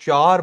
4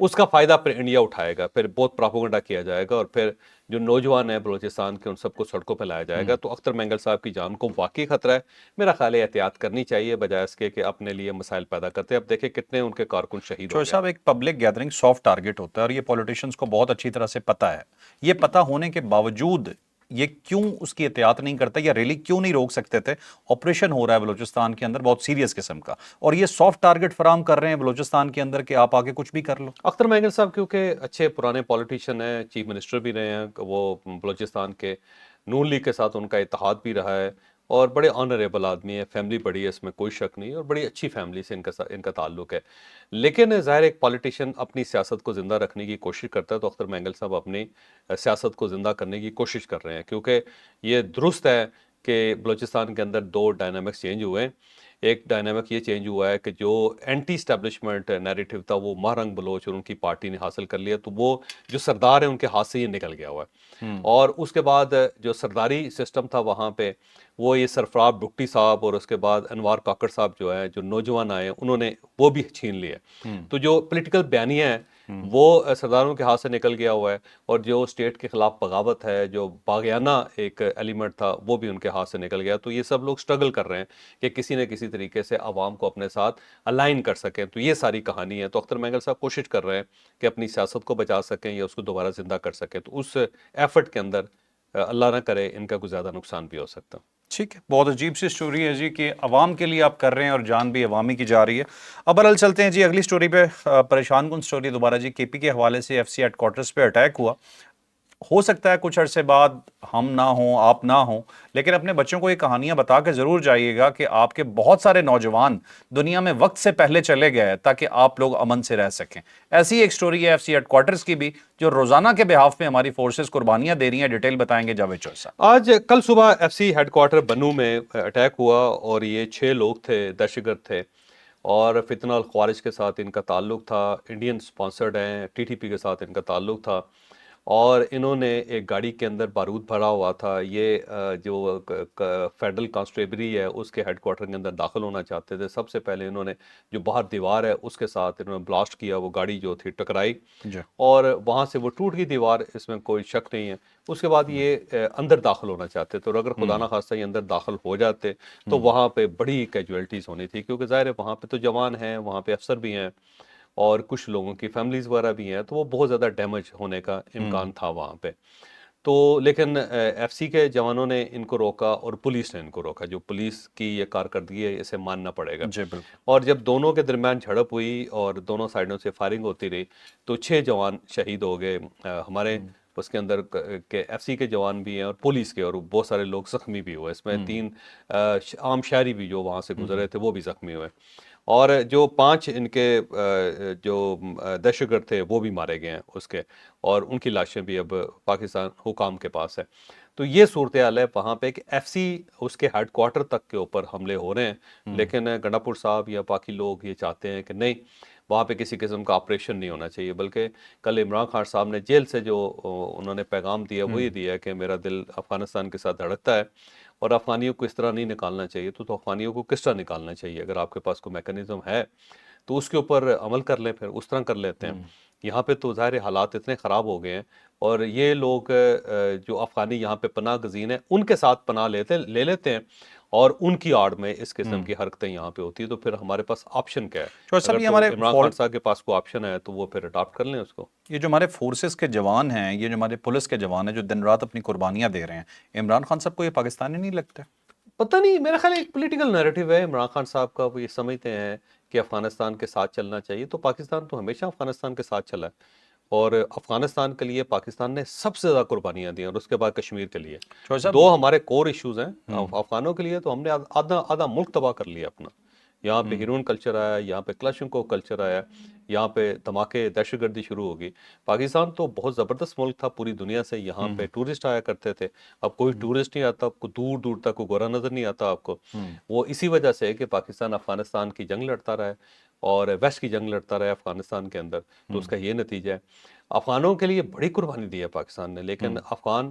اس کا فائدہ پھر انڈیا اٹھائے گا، پھر بہت پراپوگنڈا کیا جائے گا، اور پھر جو نوجوان ہیں بلوچستان کے ان سب کو سڑکوں پہ لایا جائے گا. تو اختر مینگل صاحب کی جان کو واقعی خطرہ ہے. میرا خیال ہے احتیاط کرنی چاہیے بجائے اس کے کہ اپنے لیے مسائل پیدا کرتے ہیں. اب دیکھیں کتنے ان کے کارکن شہید ہو چوہے گئے. صاحب، ایک پبلک گیدرنگ سافٹ ٹارگٹ ہوتا ہے اور یہ پولیٹیشنز کو بہت اچھی طرح سے پتہ ہے. یہ پتہ ہونے کے باوجود یہ کیوں اس کی احتیاط نہیں کرتا، یا ریلی کیوں نہیں روک سکتے تھے؟ آپریشن ہو رہا ہے بلوچستان کے اندر بہت سیریس قسم کا، اور یہ سافٹ ٹارگٹ فراہم کر رہے ہیں بلوچستان کے اندر کہ آپ آگے کچھ بھی کر لو. اختر مینگل صاحب کیونکہ اچھے پرانے پولیٹیشین ہیں، چیف منسٹر بھی رہے ہیں، وہ بلوچستان کے نون لیگ کے ساتھ ان کا اتحاد بھی رہا ہے، اور بڑے آنریبل آدمی ہے، فیملی بڑی ہے، اس میں کوئی شک نہیں، اور بڑی اچھی فیملی سے ان کا تعلق ہے. لیکن ظاہر ایک پولیٹیشین اپنی سیاست کو زندہ رکھنے کی کوشش کرتا ہے، تو اختر مینگل صاحب اپنی سیاست کو زندہ کرنے کی کوشش کر رہے ہیں. کیونکہ یہ درست ہے کہ بلوچستان کے اندر دو ڈائنامکس چینج ہوئے ہیں. ایک ڈائنامک یہ چینج ہوا ہے کہ جو اینٹی اسٹیبلشمنٹ نیریٹو تھا وہ مہرنگ بلوچ اور ان کی پارٹی نے حاصل کر لیا، تو وہ جو سردار ہیں ان کے ہاتھ سے یہ نکل گیا ہوا ہے. اور اس کے بعد جو سرداری سسٹم تھا وہاں پہ، وہ یہ سرفراز بگٹی صاحب اور اس کے بعد انوار کاکڑ صاحب جو ہے، جو نوجوان آئے انہوں نے وہ بھی چھین لیا. تو جو پولیٹیکل بیانیہ ہیں وہ سرداروں کے ہاتھ سے نکل گیا ہوا ہے، اور جو اسٹیٹ کے خلاف بغاوت ہے، جو باغیانہ ایک ایلیمنٹ تھا، وہ بھی ان کے ہاتھ سے نکل گیا. تو یہ سب لوگ سٹرگل کر رہے ہیں کہ کسی نہ کسی طریقے سے عوام کو اپنے ساتھ الائن کر سکیں. تو یہ ساری کہانی ہے. تو اختر مینگل صاحب کوشش کر رہے ہیں کہ اپنی سیاست کو بچا سکیں یا اس کو دوبارہ زندہ کر سکیں. تو اس ایفرٹ کے اندر اللہ نہ کرے ان کا کوئی زیادہ نقصان بھی ہو سکتا. ٹھیک ہے، بہت عجیب سی سٹوری ہے جی کہ عوام کے لیے آپ کر رہے ہیں اور جان بھی عوامی کی جا رہی ہے. اب برحال چلتے ہیں جی اگلی سٹوری پہ. پریشان کن سٹوری دوبارہ جی. کے پی کے حوالے سے ایف سی ہیڈ کوارٹرز پہ اٹیک ہوا. ہو سکتا ہے کچھ عرصے بعد ہم نہ ہوں، آپ نہ ہوں، لیکن اپنے بچوں کو یہ کہانیاں بتا کے ضرور جائیے گا کہ آپ کے بہت سارے نوجوان دنیا میں وقت سے پہلے چلے گئے تاکہ آپ لوگ امن سے رہ سکیں. ایسی ایک سٹوری ہے ایف سی ہیڈ کوارٹرز کی بھی، جو روزانہ کے بہاف میں ہماری فورسز قربانیاں دے رہی ہیں. ڈیٹیل بتائیں گے جاوید چوہے صاحب. کل صبح ایف سی ہیڈ کوارٹر بنو میں اٹیک ہوا، اور یہ 6 لوگ تھے، دہشت گرد تھے، اور فتنہ الخوارج کے ساتھ ان کا تعلق تھا. انڈین سپانسرڈ ہیں، ٹی ٹی پی کے ساتھ ان کا تعلق تھا، اور انہوں نے ایک گاڑی کے اندر بارود بھرا ہوا تھا. یہ جو فیڈرل کانسٹیبری ہے اس کے ہیڈ کوارٹر کے اندر داخل ہونا چاہتے تھے. سب سے پہلے انہوں نے جو باہر دیوار ہے اس کے ساتھ انہوں نے بلاسٹ کیا، وہ گاڑی جو تھی ٹکرائی، جی. اور وہاں سے وہ ٹوٹ گئی دیوار، اس میں کوئی شک نہیں ہے. اس کے بعد یہ اندر داخل ہونا چاہتے تھے، اور اگر خدا نہ خواستہ یہ اندر داخل ہو جاتے تو وہاں پہ بڑی کیجویلٹیز ہونی تھی. کیونکہ ظاہر ہے وہاں پہ تو جوان ہیں، وہاں پہ افسر بھی ہیں، اور کچھ لوگوں کی فیملیز وغیرہ بھی ہیں، تو وہ بہت زیادہ ڈیمیج ہونے کا امکان تھا وہاں پہ. تو لیکن ایف سی کے جوانوں نے ان کو روکا، اور پولیس نے ان کو روکا. جو پولیس کی یہ کارکردگی ہے اسے ماننا پڑے گا. جی بالکل. اور جب دونوں کے درمیان جھڑپ ہوئی اور دونوں سائڈوں سے فائرنگ ہوتی رہی تو 6 جوان شہید ہو گئے. ہمارے اس کے اندر کہ ایف سی کے جوان بھی ہیں اور پولیس کے، اور بہت سارے لوگ زخمی بھی ہوئے. اس میں 3 عام شہری بھی جو وہاں سے گزرے تھے وہ بھی زخمی ہوئے، اور جو 5 ان کے جو دہشت گرد تھے وہ بھی مارے گئے ہیں اس کے، اور ان کی لاشیں بھی اب پاکستان حکام کے پاس ہے. تو یہ صورتحال ہے وہاں پہ کہ ایف سی اس کے ہیڈ کوارٹر تک کے اوپر حملے ہو رہے ہیں. لیکن گنڈا صاحب یا باقی لوگ یہ چاہتے ہیں کہ نہیں، وہاں پہ کسی قسم کا آپریشن نہیں ہونا چاہیے. بلکہ کل عمران خان صاحب نے جیل سے جو انہوں نے پیغام دیا وہ یہ دیا کہ میرا دل افغانستان کے ساتھ دھڑکتا ہے، اور افغانیوں کو اس طرح نہیں نکالنا چاہیے. تو افغانیوں کو کس طرح نکالنا چاہیے؟ اگر آپ کے پاس کوئی میکانزم ہے تو اس کے اوپر عمل کر لیں، پھر اس طرح کر لیتے ہیں. یہاں پہ تو ظاہر حالات اتنے خراب ہو گئے ہیں، اور یہ لوگ جو افغانی یہاں پہ پناہ گزین ہیں ان کے ساتھ پناہ لے لیتے ہیں، اور ان کی آڑ میں اس قسم کی حرکتیں یہاں پہ ہوتی ہیں. تو پھر ہمارے پاس آپشن کیا ہے؟ چوہے صاحب، اگر یہ تو ہمارے عمران خان صاحب کے پاس کوئی آپشن ہے تو وہ پھر اڈاپٹ کر لیں اس کو. یہ جو ہمارے فورسز کے جوان ہیں، یہ جو ہمارے پولیس کے جوان ہیں جو دن رات اپنی قربانیاں دے رہے ہیں، عمران خان صاحب کو یہ پاکستانی نہیں لگتا؟ پتہ نہیں، میرا خیال ایک پولیٹیکل نیریٹو ہے عمران خان صاحب کا. وہ یہ سمجھتے ہیں کہ افغانستان کے ساتھ چلنا چاہیے. تو پاکستان تو ہمیشہ افغانستان کے ساتھ چلا ہے، اور افغانستان کے لیے پاکستان نے سب سے زیادہ قربانیاں دی ہیں، اور اس کے بعد کشمیر کے لیے. چوہے صاحب. 2 ہمارے کور ایشوز ہیں افغانوں کے لیے. تو ہم نے آدھا ملک تباہ کر لیا اپنا. یہاں پہ ہیرون کلچر آیا، یہاں پہ کلاشنکوف کلچر آیا، یہاں پہ دھماکے دہشت گردی شروع ہوگی. پاکستان تو بہت زبردست ملک تھا پوری دنیا سے، یہاں پہ ٹورسٹ آیا کرتے تھے. اب کوئی ٹورسٹ نہیں آتا، آپ کو دور دور تک کوئی گورا نظر نہیں آتا آپ کو. وہ اسی وجہ سے ہے کہ پاکستان افغانستان کی جنگ لڑتا رہا ہے، اور ویسٹ کی جنگ لڑتا رہا ہے افغانستان کے اندر. تو اس کا یہ نتیجہ ہے. افغانوں کے لیے بڑی قربانی دی ہے پاکستان نے، لیکن افغان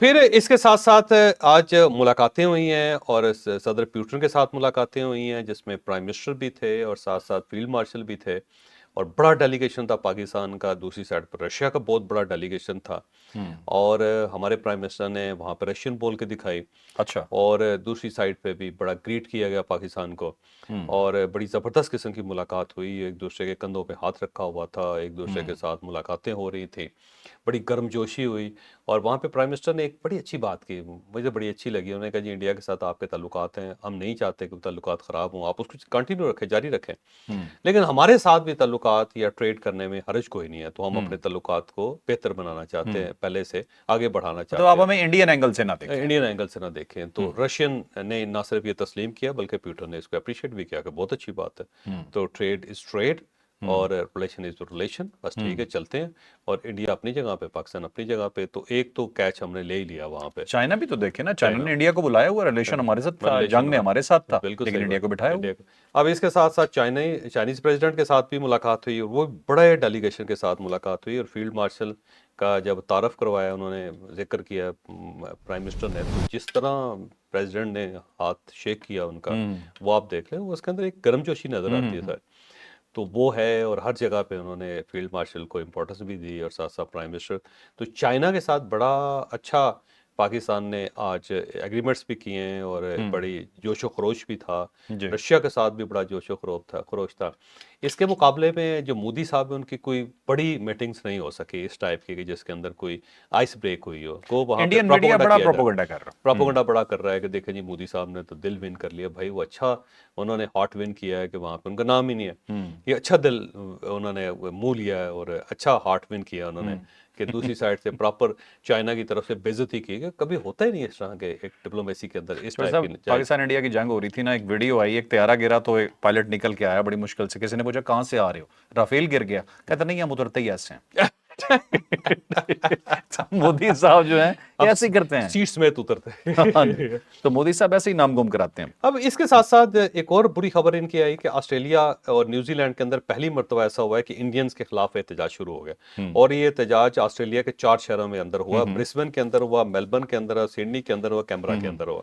پھر اس کے ساتھ ساتھ آج ملاقاتیں ہوئی ہیں اور صدر پیوٹن کے ساتھ ملاقاتیں ہوئی ہیں جس میں پرائم منسٹر بھی تھے اور ساتھ ساتھ فیلڈ مارشل بھی تھے اور بڑا ڈیلیگیشن تھا پاکستان کا. دوسری سائڈ پر رشیا کا بہت بڑا ڈیلیگیشن تھا اور ہمارے پرائم منسٹر نے وہاں پہ رشین بول کے دکھائی اچھا. اور دوسری سائڈ پہ بھی بڑا گریٹ کیا گیا پاکستان کو اور بڑی زبردست قسم کی ملاقات ہوئی. ایک دوسرے کے کندھوں پہ ہاتھ رکھا ہوا تھا, ایک دوسرے کے ساتھ ملاقاتیں ہو رہی تھیں, بڑی گرم جوشی ہوئی. اور وہاں پہ پرائم منسٹر نے ایک بڑی اچھی بات کی, مجھے بڑی اچھی لگی. انہوں نے کہا جی انڈیا کے ساتھ آپ کے تعلقات ہیں, ہم نہیں چاہتے کہ تعلقات خراب ہوں, آپ اس کو کنٹینیو رکھیں, جاری رکھیں, لیکن ہمارے ساتھ بھی تعلقات یا ٹریڈ کرنے میں حرج کوئی نہیں ہے. تو ہم اپنے تعلقات کو بہتر بنانا چاہتے ہیں, پہلے سے آگے بڑھانا تو چاہتے آپ ہیں, ہمیں انڈین اینگل سے نہ دیکھیں. انڈین اینگل سے نہ دیکھیں. تو رشین نے نہ صرف یہ تسلیم کیا بلکہ پیوٹن نے اس کو اپریشیٹ بھی کیا کہ بہت اچھی بات ہے. تو ٹریڈ از ٹریڈ اور ریلیشن از ریلیشن, بس ٹھیک ہے چلتے ہیں. اور انڈیا اپنی جگہ پہ, پاکستان اپنی جگہ پہ. تو ایک تو کیچ ہم نے لے ہی لیا وہاں پہ. چائنا بھی تو دیکھیں نا, چائنا نے انڈیا کو بلایا ہوا, ریلیشن ہمارے ساتھ تھا, ریلیشن جنگ میں ہمارے ساتھ تھا, بالکل لیکن صحیح انڈیا بات, کو بٹھایا ہوا. انڈیا کو. اب اس کے ساتھ ساتھ چائنیز پریزیڈنٹ کے ساتھ بھی ملاقات ہوئی اور وہ بڑے ڈیلیگیشن کے ساتھ ملاقات ہوئی اور فیلڈ مارشل کا جب تعارف کروایا, انہوں نے ذکر کیا پرائم منسٹر نے, تو جس طرح پریزیڈنٹ نے ہاتھ شیک کیا ان کا, وہ آپ دیکھ لیں, وہ اس کے اندر ایک گرم جوشی نظر آتی ہے سر. تو وہ ہے اور ہر جگہ پہ انہوں نے فیلڈ مارشل کو امپورٹنس بھی دی اور ساتھ ساتھ پرائم منسٹر. تو چائنا کے ساتھ بڑا اچھا پاکستان نے آج ایگریمنٹس بھی کیے ہیں اور بڑی جوش و خروش بھی تھا. جی. رشیا کے ساتھ بھی بڑا جوش و خروش تھا. اس کے مقابلے میں جو مودی صاحب ہیں ان کی کوئی بڑی میٹنگز نہیں ہو سکی اس ٹائپ کی کہ جس کے اندر کوئی آئس بریک ہوئی ہو. وہ وہاں پہ انڈین میڈیا بڑا کیا جا رہا ہے, پروپیگنڈا کر رہا. پروپیگنڈا بڑا کر رہا ہے کہ دیکھیں جی مودی صاحب نے تو دل ون کر لیا. بھائی وہ اچھا انہوں نے ہارٹ ون کیا ہے کہ وہاں پہ ان کا نام ہی نہیں ہے. یہ اچھا دل انہوں نے منہ لیا ہے اور اچھا ہارٹ ون کیا انہوں نے کہ دوسری سائڈ سے پراپر چائنا کی طرف سے بےعزتی کی. کہ کبھی ہوتا ہی نہیں اس طرح کے ایک ڈپلومیسی کے اندر اس ٹائپ کی. پاکستان انڈیا کی جنگ ہو رہی تھی نا, ایک ویڈیو آئی, ایک طیارہ گرا تو ایک پائلٹ نکل کے آیا بڑی مشکل سے. کسی نے پوچھا کہاں سے آ رہے ہو, رافیل گر گیا, کہتا نہیں ہم اترتے ہی ایسے ہیں. مودی صاحب جو ہیں ایسے ہی کرتے ہیں, سیٹ سمیت اترتے. تو مودی صاحب ایسے ہی نام گم کراتے ہیں. اب اس کے ساتھ ساتھ ایک اور بری خبر ان کی آئی کہ آسٹریلیا اور نیوزی لینڈ کے اندر پہلی مرتبہ ایسا ہوا ہے کہ انڈینز کے خلاف احتجاج شروع ہو گیا. اور یہ احتجاج آسٹریلیا کے 4 شہروں میں اندر ہوا, برسبن کے اندر ہوا, میلبرن کے اندر ہوا, سڈنی کے اندر ہوا, کیمبرا کے اندر ہوا.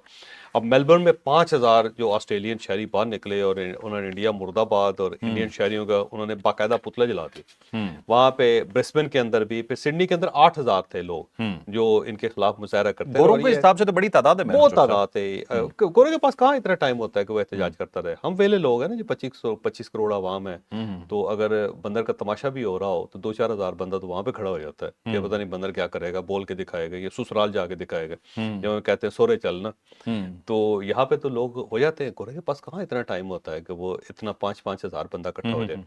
اب میلبرن میں 5000 جو آسٹریلین شہری باہر نکلے اور انہوں نے انڈیا مرد آباد اور انڈین شہریوں کا انہوں نے باقاعدہ پتلے جلا دیے وہاں پہ. برسبن کے اندر بھی, پھر سڈنی کے اندر 8000 تھے لوگ جو ان کے خلاف مظاہرہ کرتے ہیں. گوروں کے حساب سے تو بڑی تعداد ہے, بہت تعداد ہے. گورے کے پاس کہاں اتنا ٹائم ہوتا ہے کہ وہ احتجاج کرتا رہے. ہم ویلے لوگ ہیں نا جی, 25 کروڑ عوام ہے, تو اگر بندر کا تماشا بھی ہو رہا ہو تو 2-4 ہزار بندہ تو وہاں پہ کھڑا ہو جاتا ہے کہ پتہ نہیں بندر کیا کرے گا, بول کے دکھائے گا, یہ سسرال جا کے دکھائے گا, جو کہتے ہیں سورے چلنا. تو یہاں پہ تو لوگ ہو جاتے ہیں. گورے کے پاس کہاں اتنا ٹائم ہوتا ہے کہ وہ اتنا 5-5 ہزار بندہ اکٹھا ہو جائے.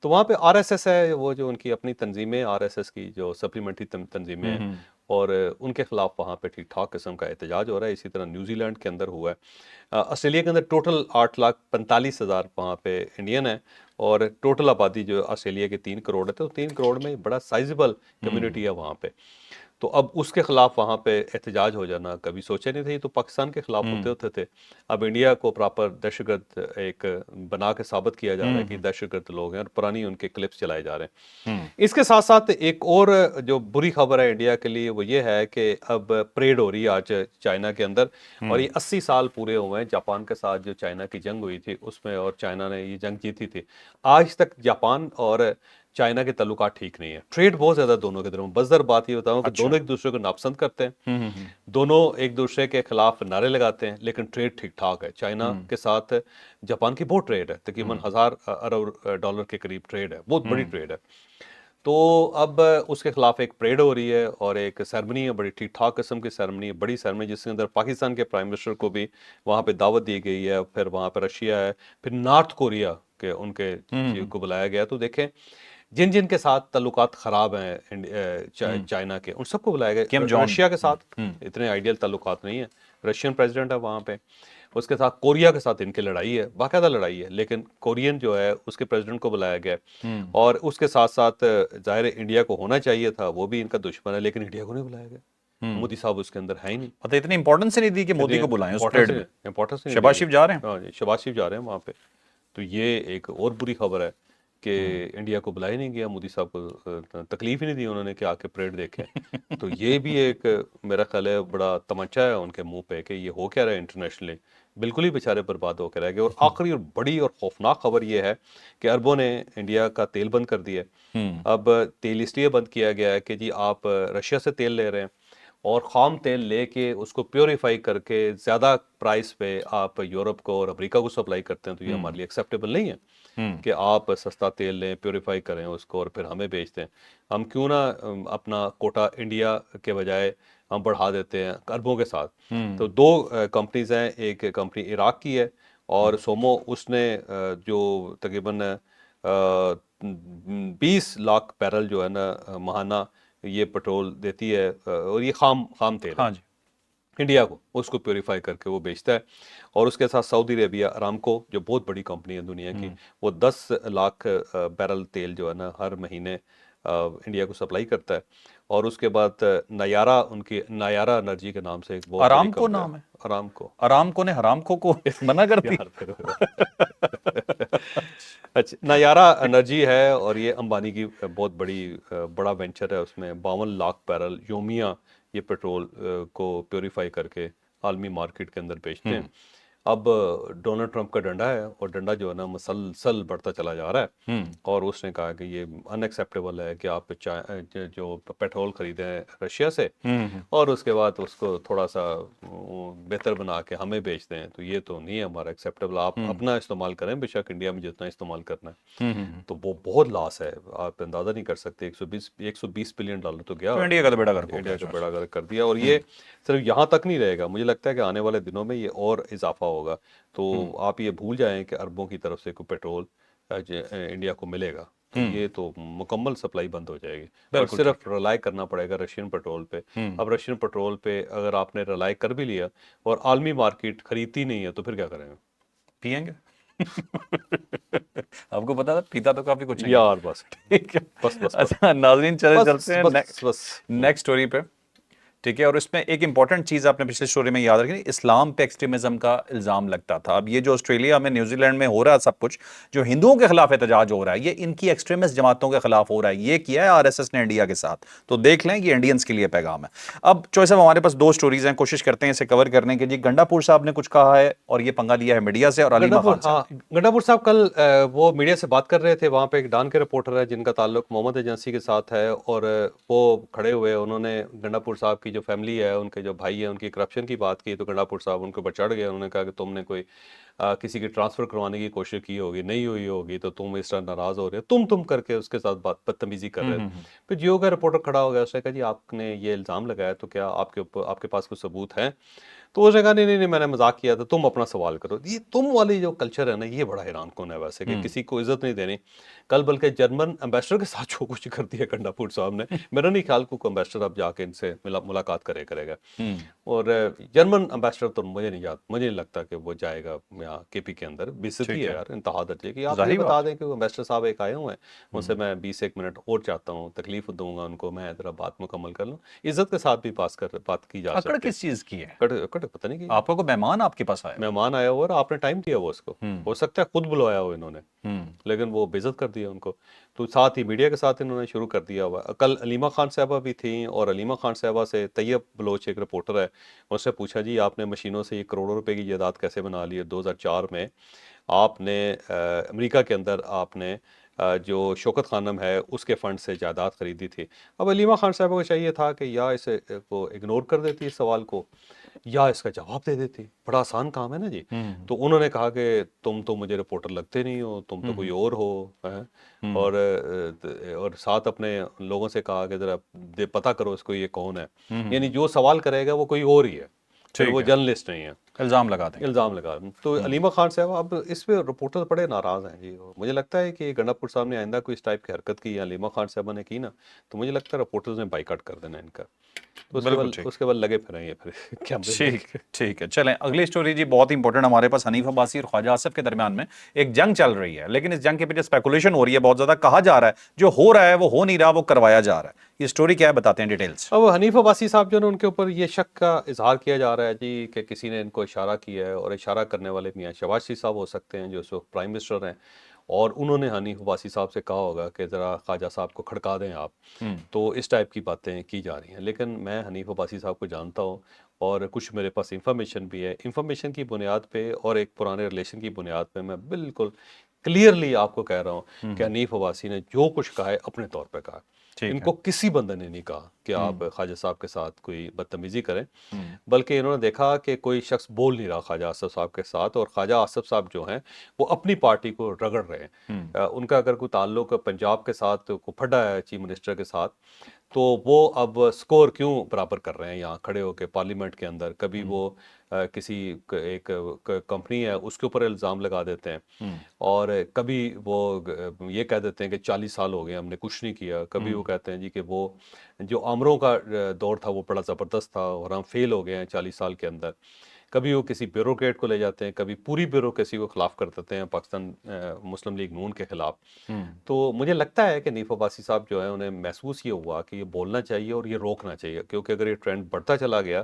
تو وہاں پہ RSS ہے, وہ جو ان کی اپنی تنظیمیں, RSS کی جو سپلیمنٹری تنظیمیں ہیں, اور ان کے خلاف وہاں پہ ٹھیک ٹھاک قسم کا احتجاج ہو رہا ہے. اسی طرح نیوزی لینڈ کے اندر ہوا ہے. آسٹریلیا کے اندر ٹوٹل 8,45,000 وہاں پہ انڈین ہیں اور ٹوٹل آبادی جو آسٹریلیا کی 3 کروڑ ہے, تو 3 کروڑ میں بڑا سائزبل کمیونٹی ہے وہاں پہ. تو اب اس کے خلاف وہاں پہ احتجاج ہو جانا کبھی سوچے نہیں تھے. یہ تو پاکستان کے خلاف ہوتے تھے. اب انڈیا کو پراپر دہشت گرد ایک بنا کے ثابت کیا جا رہا ہے کہ دہشت گرد لوگ ہیں اور پرانی ان کے کلپس چلائے جا رہے ہیں. اس کے ساتھ ساتھ ایک اور جو بری خبر ہے انڈیا کے لیے, وہ یہ ہے کہ اب پریڈ ہو رہی ہے آج چائنا کے اندر, اور یہ 80 سال پورے ہوئے ہیں جاپان کے ساتھ جو چائنا کی جنگ ہوئی تھی اس میں, اور چائنا نے یہ جنگ جیتی تھی. آج تک جاپان اور چائنا کے تعلقات ٹھیک نہیں ہے. ٹریڈ بہت زیادہ دونوں کے درمیان. بس بات یہ بتاؤں کہ دونوں ایک دوسرے کو ناپسند کرتے ہیں, دونوں ایک دوسرے کے خلاف نعرے لگاتے ہیں, لیکن ٹریڈ ٹھیک ٹھاک ہے. چائنا کے ساتھ جاپان کی بہت ٹریڈ ہے, تقریباً 1000 ارب ڈالر کے قریب ٹریڈ ہے, بہت بڑی ٹریڈ ہے. تو اب اس کے خلاف ایک پریڈ ہو رہی ہے اور ایک سیرمنی ہے, بڑی ٹھیک ٹھاک قسم کی سیرمنی ہے, بڑی سیرمنی, جس کے اندر پاکستان کے پرائم منسٹر کو بھی وہاں پہ دعوت دی گئی ہے. پھر وہاں پہ رشیا ہے, پھر نارتھ کوریا کے ان کے کو بلایا گیا. تو دیکھیں جن جن کے ساتھ تعلقات خراب ہیں چائنا کے, ان سب کو بلایا گیا. رشیا کے ساتھ اتنے آئیڈیل تعلقات نہیں ہیں, رشین پریزیڈنٹ ہے وہاں پہ. اس کے ساتھ کوریا کے ساتھ ان کی لڑائی ہے, باقاعدہ لڑائی ہے, لیکن کورین جو ہے اس کے پریزیڈنٹ کو بلایا گیا. اور اس کے ساتھ ساتھ ظاہر انڈیا کو ہونا چاہیے تھا, وہ بھی ان کا دشمن ہے, لیکن انڈیا کو نہیں بلایا گیا. مودی صاحب اس کے اندر ہے ہی نہیں. پتہ اتنی امپورٹنس نہیں دی کہ مودی کو بلائیں اس پریڈ میں. شہباز شریف جا رہے ہیں. شہباز شریف جا رہے ہیں وہاں پہ. تو یہ ایک اور بری خبر ہے کہ انڈیا کو بلایا نہیں گیا، مودی صاحب کو تکلیف ہی نہیں دی انہوں نے کہ آ کے پریڈ دیکھیں. تو یہ بھی ایک میرا خیال ہے بڑا تمچا ہے ان کے منہ پہ کہ یہ ہو کیا رہا ہے انٹرنیشنلی. بالکل ہی بیچارے برباد ہو کے رہ گئے. اور آخری اور بڑی اور خوفناک خبر یہ ہے کہ اربوں نے انڈیا کا تیل بند کر دیا ہے. اب تیل اس لیے بند کیا گیا ہے کہ جی آپ رشیا سے تیل لے رہے ہیں اور خام تیل لے کے اس کو پیوریفائی کر کے زیادہ پرائس پہ آپ یورپ کو اور امریکہ کو سپلائی کرتے ہیں. تو یہ ہمارے لیے ایکسیپٹیبل نہیں ہے کہ آپ سستا تیل لیں، پیوریفائی کریں اس کو اور پھر ہمیں بیچ دیں. ہم کیوں نہ اپنا کوٹا انڈیا کے بجائے ہم بڑھا دیتے ہیں اربوں کے ساتھ. تو دو کمپنیز ہیں، ایک کمپنی عراق کی ہے اور سومو، اس نے جو تقریباً 20 لاکھ بیرل جو ہے نا ماہانہ یہ پیٹرول دیتی ہے اور یہ خام تیل ہے. ہاں جی. انڈیا کو اس کو پیوریفائی کر کے وہ بیچتا ہے. اور اس کے ساتھ سعودی عربیہ ارامکو جو بہت بڑی کمپنی ہے دنیا کی، وہ 10 لاکھ بیرل تیل جو ہے نا ہر مہینے انڈیا کو سپلائی کرتا ہے. اور اس کے بعد نیارا، ان کی نیارا انرجی کے نام سے ایک بہت بڑی آرام کو کمپنی نام ہے. ارامکو. آرام کو نے حرام کو منع کر دی. یار پھر اچھا، نیارا انرجی ہے اور یہ امبانی کی بہت بڑا وینچر ہے. اس میں 52 لاکھ بیرل یومیہ یہ پیٹرول کو پیوریفائی کر کے عالمی مارکیٹ کے اندر بیچتے ہیں. اب ڈونلڈ ٹرمپ کا ڈنڈا ہے اور ڈنڈا جو ہے نا مسلسل بڑھتا چلا جا رہا ہے. اور اس نے کہا کہ یہ ان ایکسیپٹیبل ہے کہ آپ جو پیٹرول خریدیں رشیا سے اور اس کے بعد اس کو تھوڑا سا بہتر بنا کے ہمیں بیچ دیں. تو یہ تو نہیں ہے ہمارا ایکسیپٹیبل. آپ اپنا استعمال کریں بے شک، انڈیا میں جتنا استعمال کرنا ہے. تو وہ بہت لاس ہے، آپ اندازہ نہیں کر سکتے. 120 بلین ڈالر تو گیا، انڈیا کا تو بیڑا گرک ہو انڈیا گیا. کا بیڑا گرک کر دیا. اور یہ صرف یہاں تک نہیں رہے گا، مجھے لگتا ہے کہ آنے والے دنوں میں یہ اور اضافہ ہوگا. تو آپ یہ بھول جائیں کہ اربوں کی طرف سے کوئی پیٹرول انڈیا کو ملے گا. تو یہ تو مکمل سپلائی بند ہو جائے گی اور صرف رلائی کرنا پڑے گا رشین پیٹرول پہ. اب رشین پیٹرول پہ اگر آپ نے رلائی کر بھی لیا اور عالمی مارکیٹ خریدتی نہیں ہے تو پھر کیا کریں گے؟ پئیں گے. آپ کو پتا تھا پیتا تو کافی کچھ نہیں یار بس ٹھیک ہے. بس بس اچھا ناظرین، چلے چلتے ہیں بس نیکسٹ سٹوری پہ. ٹھیک ہے. اور اس میں ایک امپورٹنٹ چیز آپ نے پچھلے سٹوری میں یاد رکھیں، اسلام پہ ایکسٹریمزم کا الزام لگتا تھا. اب یہ جو آسٹریلیا میں، نیوزی لینڈ میں ہو رہا ہے سب کچھ، جو ہندوؤں کے خلاف احتجاج ہو رہا ہے، یہ ان کی ایکسٹریمسٹ جماعتوں کے خلاف ہو رہا ہے. یہ کیا ہے RSS نے انڈیا کے ساتھ. تو دیکھ لیں، یہ انڈینز کے لیے پیغام ہے. اب چوائس صاحب ہمارے پاس 2 سٹوریز ہیں، کوشش کرتے ہیں اسے کور کرنے کے. جی گنڈا پور صاحب نے کچھ کہا ہے اور یہ پنگا لیا ہے میڈیا سے، اور علیمہ خان صاحب. گنڈا پور صاحب کل وہ میڈیا سے بات کر رہے تھے. وہاں پہ ایک ڈان کے رپورٹر ہے جن کا تعلق محمد ایجنسی کے ساتھ ہے، اور وہ کھڑے ہوئے، انہوں نے گنڈا پور صاحب کی جو فیملی ہے، ان کے جو بھائی ہیں، ان کی کرپشن کی بات کی. تو گنڈا پور صاحب ان کے اوپر چڑھ گئے. انہوں نے کہا کہ تم نے کوئی کسی کی ٹرانسفر کروانے کی کوشش کی ہوگی، نہیں ہوئی ہوگی، تو تم اس طرح ناراض ہو رہے ہو، تم کر کے اس کے ساتھ بدتمیزی کر رہے تھے. پھر جیو کا رپورٹر کھڑا ہو گیا. اس نے کہا جی آپ نے یہ الزام لگایا تو کیا آپ کے پاس کوئی ثبوت ہے؟ تو اس نے کہا نہیں میں نے مذاق کیا تھا، تم اپنا سوال کرو. یہ تم والی جو کلچر ہے نا، یہ بڑا حیران کن ہے ویسے، کہ کسی کو عزت نہیں دینی. کل بلکہ جرمن امبیسڈر کے ساتھ جو کچھ کر دیا گنڈا پور صاحب نے، میرا نہیں خیال کو امبیسڈر اب جا کے ان سے ملاقات کرے گا. اور جرمن امبیسڈر تو مجھے نہیں لگتا کہ وہ جائے گا یہاں کے کے اندر. بےعزتی ہے یار انتہا درجے کی. آپ یہ بتا دیں کہ امبیسڈر صاحب ایک آئے ہوئے ہیں، ان سے میں 20 منٹ اور چاہتا ہوں، تکلیف دوں گا ان کو، میں ذرا بات مکمل کر لوں. عزت کے ساتھ بھی بات کی جا سکتی ہے. اکڑ کس چیز کی ہے؟ اکڑ پتہ نہیں. آپ کو مہمان آپ کے پاس آیا، مہمان آیا ہوا اور آپ نے ٹائم دیا ہوا اس کو. ہو سکتا ہے خود بلوایا ہو انہوں نے، لیکن وہ بے عزت کر دیا ان کو. تو ساتھ ہی میڈیا کے ساتھ انہوں نے شروع کر دیا ہوا. کل علیمہ خان صاحبہ بھی تھیں، اور علیمہ خان صاحبہ سے طیب بلوچ ایک رپورٹر ہے، اس سے پوچھا جی آپ نے مشینوں سے یہ کروڑوں روپے کی جائیداد کیسے بنا لی ہے؟ 2004 میں آپ نے امریکہ کے اندر آپ نے جو شوکت خانم ہے اس کے فنڈ سے جائیداد خریدی تھی. اب علیمہ خان صاحبہ کو چاہیے تھا کہ یا اسے کو اگنور کر دیتی اس سوال کو، یا اس کا جواب دے دیتی. بڑا آسان کام ہے نا جی. تو انہوں نے کہا کہ تم تو مجھے رپورٹر لگتے نہیں ہو، تم تو کوئی اور ہو. اور ساتھ اپنے لوگوں سے کہا کہ ذرا پتہ کرو اس کو یہ کون ہے. یعنی جو سوال کرے گا وہ کوئی اور ہی ہے، پھر وہ جرنلسٹ نہیں ہے. الزام لگا دیں. تو علیمہ خان صاحب اب اس پہ رپورٹر بڑے ناراض ہیں جی. مجھے لگتا ہے کہ گنڈا پور صاحب نے آئندہ کوئی اس ٹائپ کی حرکت کی یا علیمہ خان صاحبہ نے کی نا، تو مجھے لگتا ہے رپورٹرز نے بائیکاٹ کر دینا ان کا. اس کے بعد لگے پھریں یہ پھر. ٹھیک ہے. چلیں اگلی سٹوری جی، بہت امپورٹنٹ. ہمارے پاس حنیف عباسی اور خواجہ آصف کے درمیان میں ایک جنگ چل رہی ہے، لیکن اس جنگ کے پیچھے اسپیکولیشن ہو رہی ہے، بہت زیادہ کہا جا رہا ہے جو ہو رہا ہے وہ ہو نہیں رہا، وہ کروایا جا رہا ہے. یہ سٹوری کیا ہے بتاتے ہیں ڈیٹیلز. اب حنیف عباسی صاحب جو ہے ان کے اوپر یہ شک کا اظہار کیا جا رہا ہے جی کہ کسی نے ان کو اشارہ کیا ہے، اور اشارہ کرنے والے میاں شہباز شریف صاحب ہو سکتے ہیں جو اس وقت پرائم منسٹر ہیں. اور انہوں نے حنیف عباسی صاحب سے کہا ہوگا کہ ذرا خواجہ صاحب کو کھڑکا دیں آپ، تو اس ٹائپ کی باتیں کی جا رہی ہیں. لیکن میں حنیف عباسی صاحب کو جانتا ہوں اور کچھ میرے پاس انفارمیشن بھی ہے. انفارمیشن کی بنیاد پہ اور ایک پرانے ریلیشن کی بنیاد پہ میں بالکل کلیئرلی آپ کو کہہ رہا ہوں کہ حنیف عباسی نے جو کچھ کہا ہے اپنے طور پہ کہا. ان کو کسی بندے نے نہیں کہا کہ آپ خواجہ صاحب کے ساتھ کوئی بدتمیزی کریں، بلکہ انہوں نے دیکھا کہ کوئی شخص بول نہیں رہا خواجہ آصف صاحب کے ساتھ، اور خواجہ آصف صاحب جو ہیں وہ اپنی پارٹی کو رگڑ رہے ہیں. ان کا اگر کوئی تعلق پنجاب کے ساتھ کو پھٹا ہے چیف منسٹر کے ساتھ، تو وہ اب سکور کیوں برابر کر رہے ہیں یہاں کھڑے ہو کے پارلیمنٹ کے اندر. کبھی وہ کسی ایک کمپنی ہے اس کے اوپر الزام لگا دیتے ہیں، اور کبھی وہ یہ کہہ دیتے ہیں کہ 40 سال ہو گئے ہم نے کچھ نہیں کیا. کبھی وہ کہتے ہیں جی کہ وہ جو آمروں کا دور تھا وہ بڑا زبردست تھا اور ہم فیل ہو گئے ہیں 40 سال کے اندر. کبھی وہ کسی بیوروکریٹ کو لے جاتے ہیں، کبھی پوری بیوروکریسی کو خلاف کر دیتے ہیں پاکستان مسلم لیگ نون کے خلاف. تو مجھے لگتا ہے کہ حنیف عباسی صاحب جو ہے انہیں محسوس یہ ہوا کہ یہ بولنا چاہیے اور یہ روکنا چاہیے، کیونکہ اگر یہ ٹرینڈ بڑھتا چلا گیا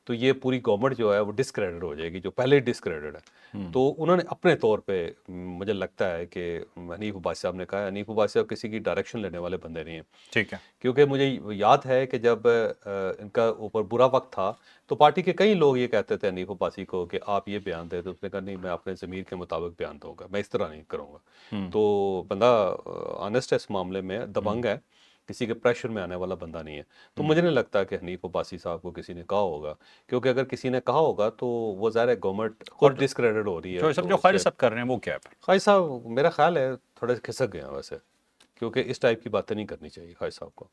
تو یہ پوری گورنمنٹ جو ہے وہ ڈسکریڈٹ ہو جائے گی جو پہلے ہی ڈسکریڈٹ ہے. تو انہوں نے اپنے طور پہ مجھے لگتا ہے کہ حنیف عباسی صاحب نے کہا ہے. حنیف عباسی صاحب کسی کی ڈائریکشن لینے والے بندے نہیں ہیں. ٹھیک ہے. کیونکہ مجھے یاد ہے کہ جب ان کا اوپر برا وقت تھا تو پارٹی کے کئی لوگ یہ کہتے تھے حنیف عباسی کو کہ آپ یہ بیان دیں، تو اس نے کہا نہیں میں اپنے ضمیر کے مطابق بیان دوں گا، میں اس طرح نہیں کروں گا. تو بندہ آنیسٹ ہے اس معاملے میں، دبنگ ہے، کسی کے پریشر میں آنے والا بندہ نہیں ہے. تو مجھے نہیں لگتا کہ حنیف عباسی صاحب کو کسی نے کہا ہوگا، کیونکہ اگر کسی نے کہا ہوگا تو وہ ظاہر ہے گورنمنٹ خود ڈسکریڈٹ ہو رہی ہے. جو خواجہ صاحب کر رہے ہیں وہ کیا ہے؟ خواجہ صاحب میرا خیال ہے تھوڑے کھسک گئے ہیں ویسے، کیونکہ اس ٹائپ کی باتیں نہیں کرنی چاہیے خواجہ صاحب کو.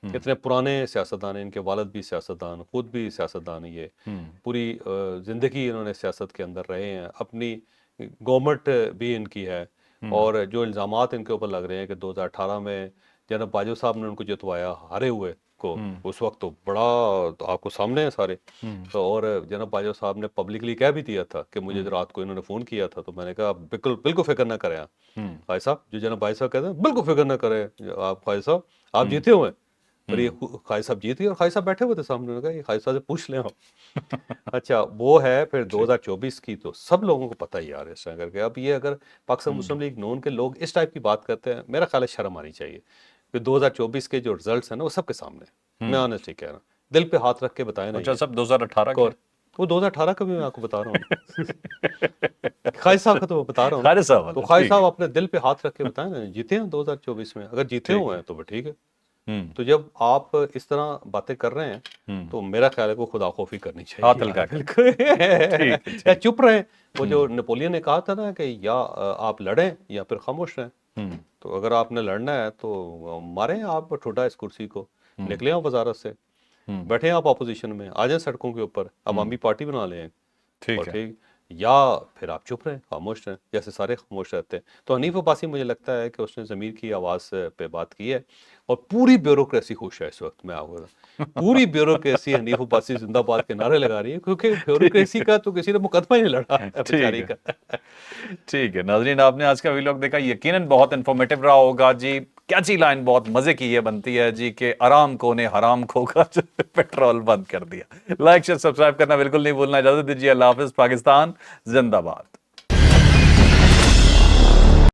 اتنے پرانے سیاستدان ہیں، ان کے والد بھی سیاستدان، خود بھی سیاستدان. یہ پوری زندگی انہوں نے سیاست کے اندر رہے ہیں، اپنی گورنمنٹ بھی ان کی ہے. اور جو الزامات ان کے اوپر لگ رہے ہیں کہ 2018 میں جناب باجوہ صاحب نے ان کو جتوایا ہارے ہوئے کو، اس وقت تو بڑا آپ کو سامنے ہیں سارے. اور جناب باجوہ صاحب نے پبلکلی کہہ بھی دیا تھا کہ مجھے رات کو انہوں نے فون کیا تھا، تو میں نے کہا بالکل بالکل فکر نہ کریں آپ خواجہ صاحب. جو جناب باجوہ صاحب کہتے ہیں بالکل فکر نہ کریں آپ خواجہ صاحب، آپ جیتے ہوئے ہیں. اور یہ خواجہ صاحب جیت گئے اور خواجہ صاحب بیٹھے ہوئے تھے سامنے. نے کہا یہ خواجہ صاحب سے پوچھ لیں آپ. اچھا وہ ہے پھر 2024 کی، تو سب لوگوں کو پتہ ہی آ رہا ہے اس طرح کر کے. اب یہ اگر پاکستان مسلم لیگ نون کے لوگ اس ٹائپ کی بات کرتے ہیں، میرا خیال ہے شرم آنی چاہیے. کہ 2024 کے جو رزلٹس ہیں نا وہ سب کے سامنے ہیں. میں آنیسٹلی کہہ رہا ہوں، دل پہ ہاتھ رکھ کے بتائیں نا. اچھا صاحب 2018 کا وہ 2018 کا بھی میں آپ کو بتا رہا ہوں. خواجہ صاحب کا تو بتا رہا ہوں. خواجہ صاحب تو خواجہ صاحب اپنے دل پہ ہاتھ رکھ کے بتائیں نا، جیتے ہیں 2024 میں. اگر جیتے ہوئے ہیں تو وہ ٹھیک ہے. تو جب آپ اس طرح باتیں کر رہے ہیں تو میرا خیال ہے کو خدا خوفی کرنی چاہیے. چپ رہیں. وہ جو نیپولین نے کہا تھا نا کہ یا آپ لڑیں یا پھر خاموش رہیں. تو اگر آپ نے لڑنا ہے تو ماریں آپ ٹھوٹا اس کرسی کو، نکلیں آپ وزارت سے، بیٹھیں آپ اپوزیشن میں، آ جائیں سڑکوں کے اوپر، عوامی پارٹی بنا لیں. ٹھیک ہے. یا پھر آپ چپ رہیں، خاموش رہیں جیسے سارے خاموش رہتے ہیں. تو حنیف عباسی مجھے لگتا ہے کہ اس نے ضمیر کی آواز پہ بات کی ہے، اور پوری بیوروکریسی خوش ہے اس وقت. میں آپ کو پوری بیوروکریسی حنیف عباسی زندہ باد کے نعرے لگا رہی ہے، کیونکہ بیوروکریسی کا تو کسی نے مقدمہ ہی نہیں لڑا بیچاری کا. ٹھیک ہے ناظرین، آپ نے آج کا ویلاگ دیکھا، یقیناً بہت انفارمیٹیو رہا ہوگا جی. کیچی لائن بہت مزے کی یہ بنتی ہے جی کہ آرام کو نے حرام کھو کا پیٹرول بند کر دیا. لائک شیئر سبسکرائب کرنا بالکل نہیں بھولنا. اجازت دیجیے، اللہ حافظ. پاکستان زندہ باد.